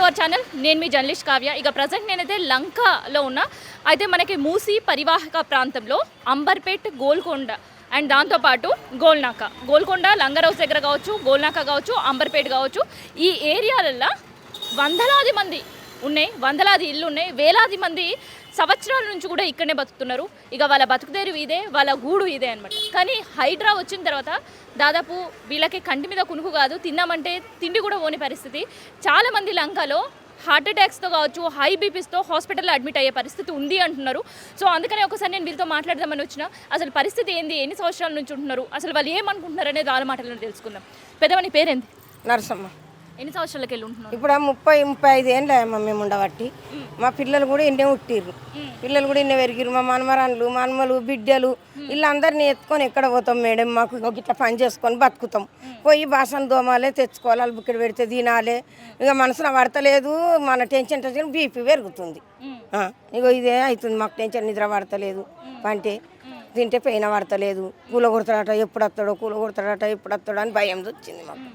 Our channel. నేను మీ journalist Kavya. ఇక present నేనైతే లంకలో ఉన్నా. అయితే మనకి మూసీ పరివాహక ప్రాంతంలో అంబర్పేట్, గోల్కొండ అండ్ దాంతోపాటు గోల్కొండ లంగరౌస్ దగ్గర కావచ్చు, గోల్నాక కావచ్చు, అంబర్పేట్ కావచ్చు, ఈ ఏరియాలలో వందలాది మంది ఉన్నాయి, వందలాది ఇల్లు ఉన్నాయి, వేలాది మంది సంవత్సరాల నుంచి కూడా ఇక్కడనే బతుకుతున్నారు. ఇక వాళ్ళ బతుకుదేరు ఇదే, వాళ్ళ గూడు ఇదే అనమాట. కానీ హైడ్రా వచ్చిన తర్వాత దాదాపు వీళ్ళకి కంటి మీద కునుకు కాదు, తిన్నామంటే తిండి కూడా పోని పరిస్థితి. చాలామంది లంకలో హార్ట్ అటాక్స్తో కావచ్చు, హై బీపీస్తో హాస్పిటల్లో అడ్మిట్ అయ్యే పరిస్థితి ఉంది అంటున్నారు. సో అందుకనే ఒకసారి నేను వీళ్ళతో మాట్లాడదామని వచ్చిన. అసలు పరిస్థితి ఏంది, ఎన్ని సంవత్సరాల నుంచి ఉంటున్నారు, అసలు వాళ్ళు ఏమనుకుంటున్నారు అనేది వాళ్ళ మాటలను తెలుసుకుందాం. పెద్దవాని పేరేంది? నరసమ్మ. ఎన్ని సంవత్సరాలకి వెళ్ళి ఉంటున్నారు? ఇప్పుడు 30-35 ఏళ్ళు అయ్యమ్మ మేము ఉండబట్టి. మా పిల్లలు కూడా ఇన్నే ఉట్టిర్రు, పిల్లలు కూడా ఇన్నే పెరిగిర్రు. మా మనమరాన్లు, మనమలు, బిడ్డలు వీళ్ళందరినీ ఎత్తుకొని ఎక్కడ పోతాం మేడం? మాకు ఇట్లా పని చేసుకొని బతుకుతాం. పోయి బాసన దోమాలే, తెచ్చుకోవాలి, వాళ్ళు బుక్కడ పెడితే తినాలి. ఇక మనసులో పడతలేదు, మన టెన్షన్ బీపీ పెరుగుతుంది. ఇగో ఇదే అవుతుంది మాకు. టెన్షన్, నిద్ర పడతలేదు, పంటే తింటే పెయిన పడతలేదు. కూల కొడతాడట, ఎప్పుడు వస్తాడో, కూల కొడతాడట, ఎప్పుడు వస్తాడో అని భయం వచ్చింది మాకు.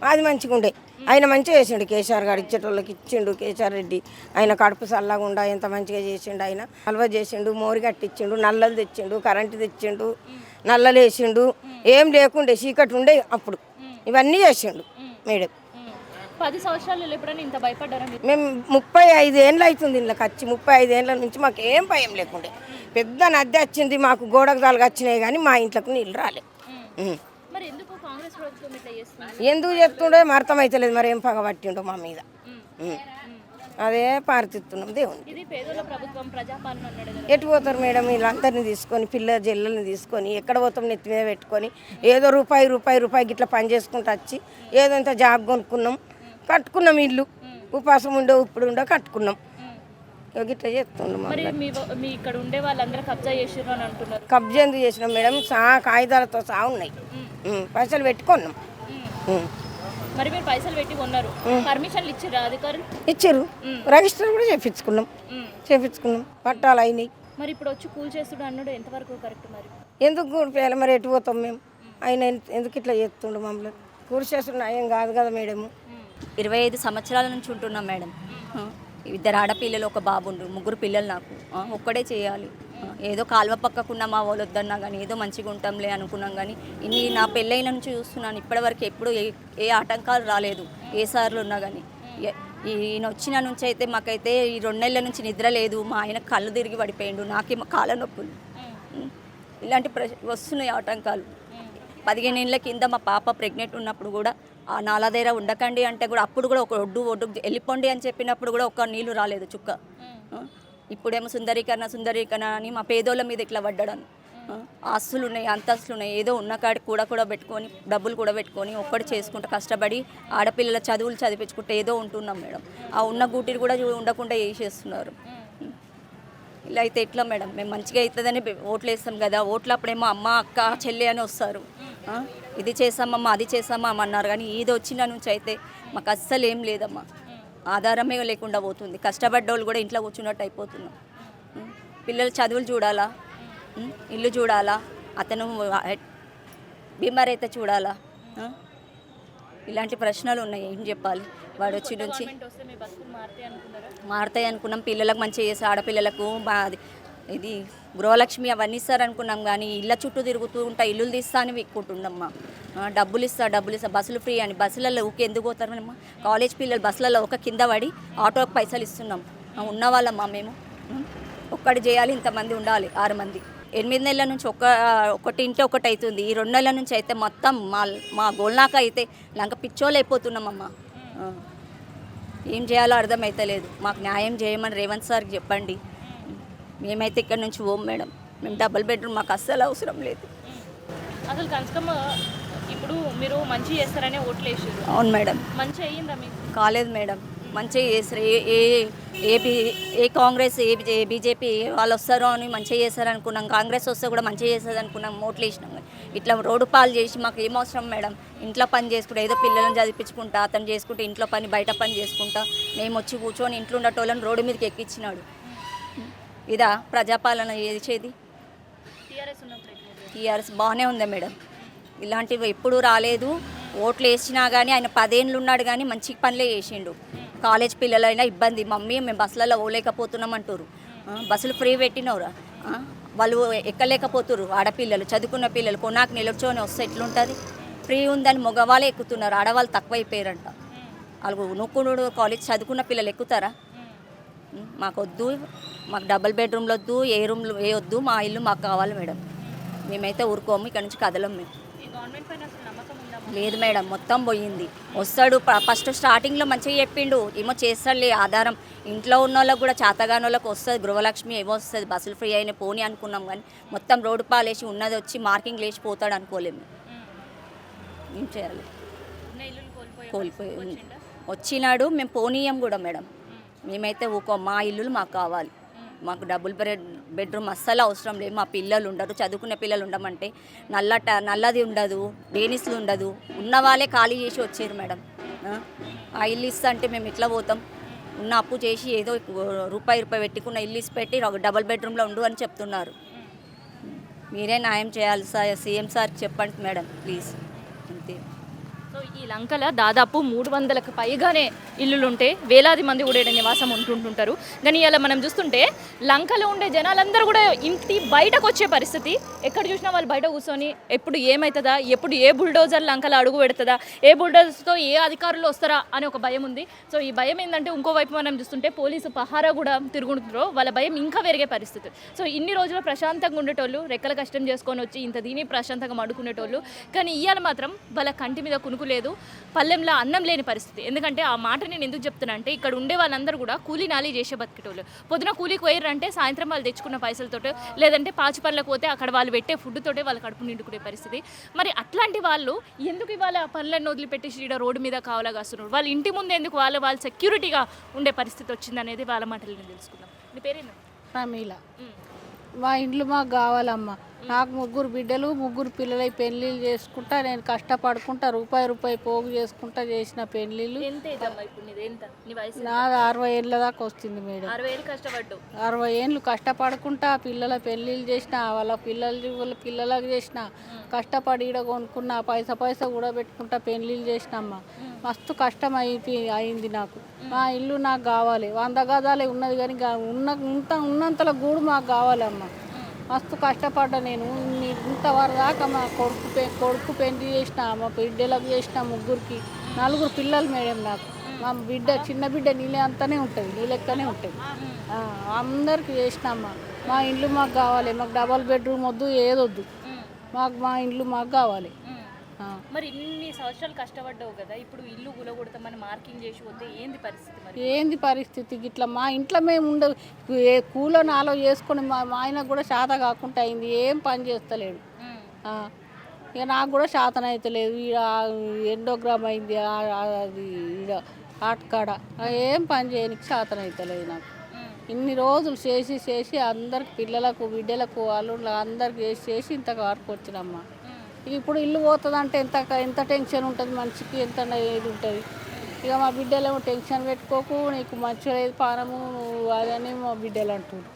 అది మంచిగా ఉండే. ఆయన మంచిగా చేసిండు. కేసీఆర్ గారు ఇచ్చేటోళ్ళకి ఇచ్చిండు. కేసీఆర్ రెడ్డి ఆయన కడుపు చల్లకుండా ఎంత మంచిగా చేసిండు. ఆయన హల్వా చేసిండు, మోరి కట్టించిండు, నల్లలు తెచ్చిండు, కరెంటు తెచ్చిండు, నల్లలు వేసిండు. ఏం లేకుండే, చీకటి ఉండే అప్పుడు. ఇవన్నీ చేసిండు మేడం. 10 సంవత్సరాలు ఎప్పుడైనా ఇంత భయపడ్డారా? మేము 35 ఏళ్ళు అవుతుంది ఇంట్లోకి వచ్చి. 35 ఏళ్ళ నుంచి మాకు ఏం భయం లేకుండే. పెద్ద నద్ది వచ్చింది మాకు, గోడకు దాలుగా వచ్చినాయి, కానీ మా ఇంట్లోకి నీళ్ళు రాలే. ఎందుకు చెప్తుండో అర్థమైతలేదు. మరి ఏం పగబట్టిండో మా మీద, అదే పారితిస్తున్నాం దేవుని. ఎటు పోతారు మేడం? వీళ్ళందరినీ తీసుకొని, జిల్లల్ని తీసుకొని ఎక్కడ పోతాం? నెత్తి మీద పెట్టుకొని ఏదో రూపాయి గిట్లా పని చేసుకుంటూ వచ్చి ఏదో ఇంత జాబ్ కొనుక్కున్నాం, కట్టుకున్నాం ఇల్లు. ఉపాసం ఉండో ఇప్పుడు ఉండో కట్టుకున్నాం. గిట్లా చేస్తున్నాం. ఇక్కడ ఉండే వాళ్ళందరూ కబ్జా చేసిర్రు అని అంటున్నారు. కబ్జా ఎందుకు చేసినాం మేడం? కాగితాలతో సహా ఉన్నాయి. పైసలు పెట్టుకున్నాం. మరి మీరు పైసలు పెట్టి కొన్నారు, పర్మిషన్లు ఇచ్చారు అధికారులు? ఇచ్చారు. రిజిస్టర్ కూడా చేపించుకున్నాం, పట్టాలు అయినాయి. మరి ఇప్పుడు వచ్చి కూల్ చేస్తుడు అన్నాడు, ఎంతవరకు కరెక్ట్? మరి ఎందుకు కూడిపోయాలి? మరి ఎటు పోతాం మేము? ఆయన ఎందుకు ఇట్లా చేస్తుండు మమ్మల్ని? కూర్చేస్తున్నా ఏం కాదు కదా మేడం. 25 సంవత్సరాల నుంచి ఉంటున్నాం మేడం. 2 ఆడపిల్లలు, 1 బాబుండు, 3 పిల్లలు నాకు. ఒక్కడే చేయాలి. ఏదో కాలువ పక్కకున్న మా వాళ్ళు వద్దన్నా కానీ ఏదో మంచిగా ఉంటాంలే అనుకున్నాం. కానీ నా పెళ్ళైన నుంచి చూస్తున్నాను, ఇప్పటివరకు ఎప్పుడు ఏ ఆటంకాలు రాలేదు, ఏ సార్లు ఉన్నా కానీ. ఈయన వచ్చిన నుంచి అయితే మాకైతే ఈ 2 నెలల నుంచి నిద్ర లేదు. మా ఆయన కళ్ళు తిరిగి పడిపోయిండు, నాకేమో కాళ్ళ నొప్పులు. ఇలాంటి వస్తున్నాయి ఆటంకాలు. 15 ఏళ్ళ కింద మా పాప ప్రెగ్నెంట్ ఉన్నప్పుడు కూడా ఆ నాలా దగ్గర ఉండకండి అంటే కూడా అప్పుడు కూడా ఒక ఒడ్డు వెళ్ళిపోండి అని చెప్పినప్పుడు కూడా ఒక నీళ్లు రాలేదు చుక్క. ఇప్పుడేమో సుందరీకరణ అని మా పేదోళ్ళ మీద ఇట్లా పడ్డాను. ఆస్తులు ఉన్నాయి, అంతస్తులు ఉన్నాయి, ఏదో ఉన్న కాడికి కూడా పెట్టుకొని, డబ్బులు కూడా పెట్టుకొని ఒక్కటి చేసుకుంటూ కష్టపడి ఆడపిల్లల చదువులు చదివించుకుంటే ఏదో ఉంటున్నాం మేడం. ఆ ఉన్న గూటిని కూడా ఉండకుండా చేసేస్తున్నారు. ఇలా అయితే ఎట్లా మేడం? మేము మంచిగా అవుతుందని ఓట్లు వేస్తాం కదా, ఓట్లు అప్పుడేమో అమ్మ, అక్క, చెల్లి అని వస్తారు. ఇది చేసామమ్మా, అది చేసామా అన్నారు. కానీ ఇది వచ్చిన నుంచి అయితే మాకు అస్సలు ఏం లేదమ్మా, ఆధారమే లేకుండా పోతుంది. కష్టపడ్డోళ్ళు కూడా ఇంట్లో కూర్చున్నట్టు అయిపోతున్నాం. పిల్లలు చదువులు చూడాలా, ఇల్లు చూడాలా, అతను బీమార్ అయితే చూడాలా. ఇలాంటి ప్రశ్నలు ఉన్నాయి. ఏం చెప్పాలి? వాడు వచ్చి నుంచి మారుతాయి అనుకున్నాం. పిల్లలకు మంచిగా చేసి ఆడపిల్లలకు ఇది గృహలక్ష్మి అవన్నీ ఇస్తారనుకున్నాం. కానీ ఇళ్ళ చుట్టూ తిరుగుతూ ఉంటా, ఇల్లులు తీస్తా అని విక్కుంటుండమ్మా. డబ్బులు ఇస్తా, బస్సులు ఫ్రీ అని. బస్సులలో ఊకే ఎందుకు పోతారమ్మా? కాలేజ్ పిల్లలు బస్సులలో ఒక కింద పడి ఆటోకి పైసలు ఇస్తున్నాం. ఉన్నవాళ్ళమ్మా మేము. ఒక్కటి చేయాలి, ఇంతమంది ఉండాలి, 6 మంది. 8 నెలల నుంచి ఒకటి ఇంటి ఒకటి అవుతుంది. ఈ 2 నెలల నుంచి అయితే మొత్తం మా గోల్నాక అయితే లంక పిచ్చోళ్ళు అయిపోతున్నామమ్మా. ఏం చేయాలో అర్థమవుతలేదు. మాకు న్యాయం చేయమని రేవంత్ సార్కి చెప్పండి. మేమైతే ఇక్కడ నుంచి పోం మేడం. మేము డబుల్ బెడ్రూమ్ మాకు అస్సలు అవసరం లేదు. అసలు కనకమ్మ, ఇప్పుడు మీరు మంచి చేస్తారనే ఓట్లు వేసారు. అవును మేడం. మంచి అయ్యిందా మీకు? కాలేదు మేడం. మంచిగా చేస్తారు. ఏ కాంగ్రెస్, ఏ బీజేపీ వాళ్ళు వస్తారో అని మంచిగా చేస్తారు అనుకున్నాం. కాంగ్రెస్ వస్తే కూడా మంచిగా చేస్తుంది అనుకున్నాం, ఓట్లు వేసినాం. ఇట్లా రోడ్డు పాలు చేసి మాకు ఏమవసరం మేడం? ఇంట్లో పని చేసుకుంటా, ఏదో పిల్లలను చదివించుకుంటా, అతను చేసుకుంటే ఇంట్లో పని, బయట పని చేసుకుంటా, మేము వచ్చి కూర్చొని ఇంట్లో ఉండేటోళ్ళని రోడ్డు మీదకి ఎక్కించినాడు. ఇదా ప్రజాపాలన చేసేది? టీఆర్ఎస్ బాగానే ఉంది మేడం. ఇలాంటివి ఎప్పుడు రాలేదు. ఓట్లు వేసినా కానీ ఆయన 10 ఏళ్ళు ఉన్నాడు కానీ మంచి పనులే చేసిండు. కాలేజ్ పిల్లలైనా ఇబ్బంది, మమ్మీ మేము బస్సులలో పోలేకపోతున్నాం అంటారు. బస్సులు ఫ్రీ పెట్టినవురా, వాళ్ళు ఎక్కలేకపోతున్నారు. ఆడపిల్లలు చదువుకున్న పిల్లలు కొనాకు నిలుచొని వస్తే ఎట్లుంటుంది? ఫ్రీ ఉందని మగవాళ్ళే ఎక్కుతున్నారు, ఆడవాళ్ళు తక్కువైపోయారంట. వాళ్ళు నూకునుడు కాలేజ్ చదువుకున్న పిల్లలు ఎక్కుతారా? మాకు వద్దు, మాకు డబుల్ బెడ్రూమ్లు వద్దు, ఏ రూమ్లు ఏ వద్దు, మా ఇల్లు మాకు కావాలి మేడం. మేమైతే ఊరుకోము, ఇక్కడ నుంచి కదలం మేము. లేదు మేడం, మొత్తం పోయింది. వస్తాడు ఫస్ట్ స్టార్టింగ్లో మంచిగా చెప్పిండు, ఏమో చేస్తాడులే ఆధారం. ఇంట్లో ఉన్న వాళ్ళకి కూడా చేతగాని వాళ్ళకి వస్తుంది, గృహలక్ష్మి ఏమో వస్తుంది, బస్సులు ఫ్రీ అయినా పోనీ అనుకున్నాం. కానీ మొత్తం రోడ్డు పాలేసి ఉన్నది వచ్చి మార్కింగ్ లేచి పోతాడు అనుకోలేము. ఏం చేయాలి? కోల్పోయి వచ్చినాడు, మేము పోనీయం కూడా మేడం. మేమైతే ఊకో, మా ఇల్లులు మాకు కావాలి. మాకు డబుల్ బెడ్రూమ్ అస్సలు అవసరం లేదు. మా పిల్లలు ఉండరు, చదువుకునే పిల్లలు ఉండమంటే నల్లది ఉండదు, డేనిస్లు ఉండదు. ఉన్న వాళ్ళే ఖాళీ చేసి వచ్చారు మేడం. ఆ ఇల్లు ఇస్తా అంటే మేము ఎట్లా పోతాం? ఉన్న అప్పు చేసి ఏదో రూపాయి పెట్టుకున్న ఇల్లు ఇసి పెట్టి డబుల్ బెడ్రూమ్లో ఉండు అని చెప్తున్నారు. మీరే న్యాయం చేయాలి సార్, సీఎం సార్కి చెప్పండి మేడం ప్లీజ్. అంతే. సో ఈ లంకల దాదాపు 300కు పైగానే ఇల్లులుంటే వేలాది మంది కూడా ఇక్కడ నివాసం ఉంటుంటారు. కానీ ఇలా మనం చూస్తుంటే లంకలో ఉండే జనాలందరూ కూడా ఇంటి బయటకు వచ్చే పరిస్థితి. ఎక్కడ చూసినా వాళ్ళు బయట కూర్చొని ఎప్పుడు ఏమవుతుందా, ఎప్పుడు ఏ బుల్డోజర్ లంకలో అడుగు పెడుతుందా, ఏ బుల్డోజర్తో ఏ అధికారులు వస్తారా అని ఒక భయం ఉంది. సో ఈ భయం ఏంటంటే ఇంకోవైపు మనం చూస్తుంటే పోలీసు పహారా కూడా తిరుగుతుంటారో వాళ్ళ భయం ఇంకా పెరిగే పరిస్థితి. సో ఇన్ని రోజులు ప్రశాంతంగా ఉండేటోళ్ళు, రెక్కల కష్టం చేసుకొని వచ్చి ఇంత దీని ప్రశాంతంగా మడుకునేటోళ్ళు. కానీ ఇవాళ మాత్రం వాళ్ళ కంటి మీద కునుకులేదు, పల్లెంలో అన్నం లేని పరిస్థితి. ఎందుకంటే ఆ మాట నేను ఎందుకు చెప్తున్నా అంటే ఇక్కడ ఉండే వాళ్ళందరూ కూడా కూలీ నాలి చేసే బతికేటోళ్ళు. పొద్దున కూలీకి పోయారంటే సాయంత్రం వాళ్ళు తెచ్చుకున్న పైసలతోటి, లేదంటే పాచి పనులకు పోతే అక్కడ వాళ్ళు పెట్టే ఫుడ్ తోటే వాళ్ళ కడుపు నిండుకునే పరిస్థితి. మరి అట్లాంటి వాళ్ళు ఎందుకు ఇవాళ పనులను వదిలిపెట్టేసి ఇక్కడ రోడ్డు మీద కావాలా కాస్తున్నారు? వాళ్ళ ఇంటి ముందు ఎందుకు వాళ్ళు సెక్యూరిటీగా ఉండే పరిస్థితి వచ్చిందనేది వాళ్ళ మాటలు నేను తెలుసుకుందాం. నీ పేరేందా? ప్రమీల. మా ఇండ్లు మాకు కావాలమ్మా. నాకు 3 బిడ్డలు, 3 పిల్లలై పెళ్ళిళ్ళు చేసుకుంటా, నేను కష్టపడుకుంటా, రూపాయి పోగు చేసుకుంటా చేసిన పెళ్ళిళ్ళు. నాది 60 ఏళ్ళ దాకా వస్తుంది మేడం. 60 ఏళ్ళు కష్టపడ్డు, 60 ఏళ్ళు కష్టపడుకుంటా పిల్లల పెళ్ళిళ్ళు చేసిన, వాళ్ళ పిల్లలకు చేసిన, కష్టపడి ఈడ కొనుక్కున్న, పైసా కూడా పెట్టుకుంటా పెళ్ళిళ్ళు చేసినమ్మా. మస్తు కష్టం అయింది నాకు. మా ఇల్లు నాకు కావాలి. 100 గజాలే ఉన్నది కానీ ఉన్నంతలో గూడు మాకు కావాలమ్మా. మస్తు కష్టపడ్డా నేను. ఇంతవరకు దాకా మా కొడుకు పెళ్లి చేసిన, మా బిడ్డలకు చేసిన, 3కి 4 పిల్లలు మేడం నాకు. మా బిడ్డ చిన్న బిడ్డ నీళ్ళే అంతానే ఉంటుంది, నీ లెక్కనే ఉంటుంది. అందరికి చేసినమ్మా. మా ఇండ్లు మాకు కావాలి. మాకు డబల్ బెడ్రూమ్ వద్దు, ఏదొద్దు, మా ఇండ్లు మాకు కావాలి. మరి ఇన్ని సంవత్సరాలు కష్టపడ్డావు కదా, ఇప్పుడు ఇల్లు కూలగొడతామని మార్కింగ్ చేసి పోతే ఏంది పరిస్థితి? మరి ఏంది పరిస్థితి? ఇట్లా మా ఇంట్లో మేము ఉండవు, కూలో నాలో చేసుకొని మా ఆయన కూడా శాత కాకుండా అయింది. ఏం పని చేస్తలేడు. ఇక నాకు కూడా శాతం అవుతలేదు. ఈడ ఎండోగ్రామ్ అయింది, అది ఈడ ఆటకాడ ఏం పని చేయడానికి శాతం అవుతలేదు నాకు. ఇన్ని రోజులు చేసి అందరికి పిల్లలకు బిడ్డలకు వాళ్ళు అందరికి చేసి ఇంతవరకు వచ్చినమ్మా. ఇప్పుడు ఇల్లు పోతుందంటే ఎంత టెన్షన్ ఉంటుంది మనిషికి, ఎంత ఏది ఉంటుంది. ఇక మా బిడ్డలేమో టెన్షన్ పెట్టుకోకు, నీకు మంచిగా లేదు పానము అదని మా బిడ్డలు అంటున్నారు.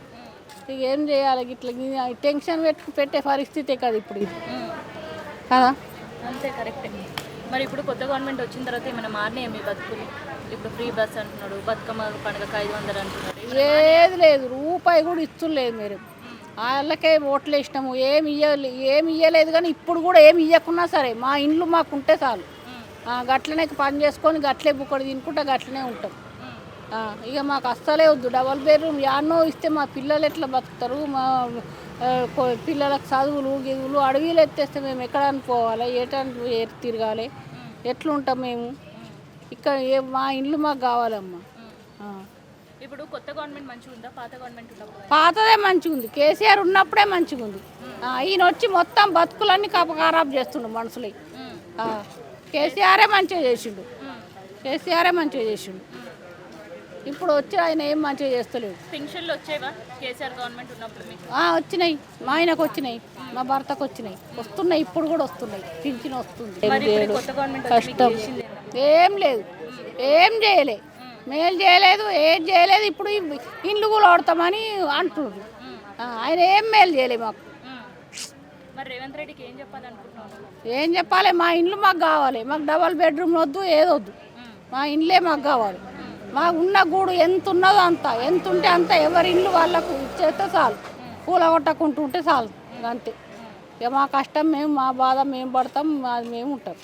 ఇక ఏం చేయాలి? ఇట్లా టెన్షన్ పెట్టే పరిస్థితే కదా ఇప్పుడు ఇది కదా. అంతే కరెక్టే. మరి ఇప్పుడు కొత్త గవర్నమెంట్ వచ్చిన తర్వాత ఏమైనా మారినాయి మీ బతుకులు? ఇప్పుడు ఫ్రీ బస్ అంటున్నాడు, బతుకమ్మ పండుగ 500 అంటున్నాడు. ఏది లేదు, రూపాయి కూడా ఇస్తులేదు మీరు. వాళ్ళకే ఓట్లు వేసినాము, ఏమి ఇవ్వలేదు. కానీ ఇప్పుడు కూడా ఏమి ఇవ్వకున్నా సరే మా ఇండ్లు మాకు ఉంటే చాలు. గట్లనే పని చేసుకొని గట్లే బుక్కడు తినుకుంటా గట్లనే ఉంటాం. ఇక మాకు అస్సలే వద్దు డబల్ బెడ్రూమ్. యాన్నో ఇస్తే మా పిల్లలు ఎట్లా బతుకుతారు? మా పిల్లలకు చదువులు గిదువులు అడవిలు ఎత్తేస్తే మేము ఎక్కడానికి పోవాలి? తిరగాలి? ఎట్లుంటాం మేము? ఇక్కడ మా ఇండ్లు మాకు కావాలమ్మా. ఇప్పుడు కొత్త గవర్నమెంట్ మంచిగా ఉందా, పాత గవర్నమెంట్ ఉన్నప్పుడు? పాతదే మంచిగా ఉంది. కేసీఆర్ ఉన్నప్పుడే మంచిగా ఉంది. ఈయన వచ్చి మొత్తం బతుకులన్నీ ఖరాబ్ చేస్తుండు మనుషులు. కేసీఆరే మంచిగా చేసిండు. ఇప్పుడు వచ్చి ఆయన ఏం మంచిగా చేస్తలేడు. పెన్షన్లు వచ్చేవా కేసీఆర్ గవర్నమెంట్ ఉన్నప్పుడు మీకు? వచ్చినాయి, మా ఆయనకు వచ్చినాయి, మా భర్తకు వచ్చినాయి, వస్తున్నాయి, ఇప్పుడు కూడా వస్తున్నాయి. పింఛన్ వస్తుంది. కష్టం ఏం లేదు, ఏం చేయలే, మేలు చేయలేదు, ఏం చేయలేదు. ఇప్పుడు ఇండ్లు కూడా ఓడతామని అంటున్నారు. ఆయన ఏం మేలు చేయలేదు మాకు. మరి రేవంత్ రెడ్డికి ఏం చెప్పాలనుకుంటున్నాను? ఏం చెప్పాలి, మా ఇండ్లు మాకు కావాలి, మాకు డబల్ బెడ్రూమ్ వద్దు, ఏదొద్దు, మా ఇండ్లే మాకు కావాలి. మాకు ఉన్న గూడు ఎంత ఉన్నదో అంత, ఎంత ఉంటే అంత ఎవరి ఇల్లు వాళ్ళకు ఇచ్చేస్తే చాలు, కూలగొట్టకుంటుంటే చాలు, అంతే. ఇక మా కష్టం మేము, మా బాధ మేము పడతాం, మాది మేము ఉంటాం.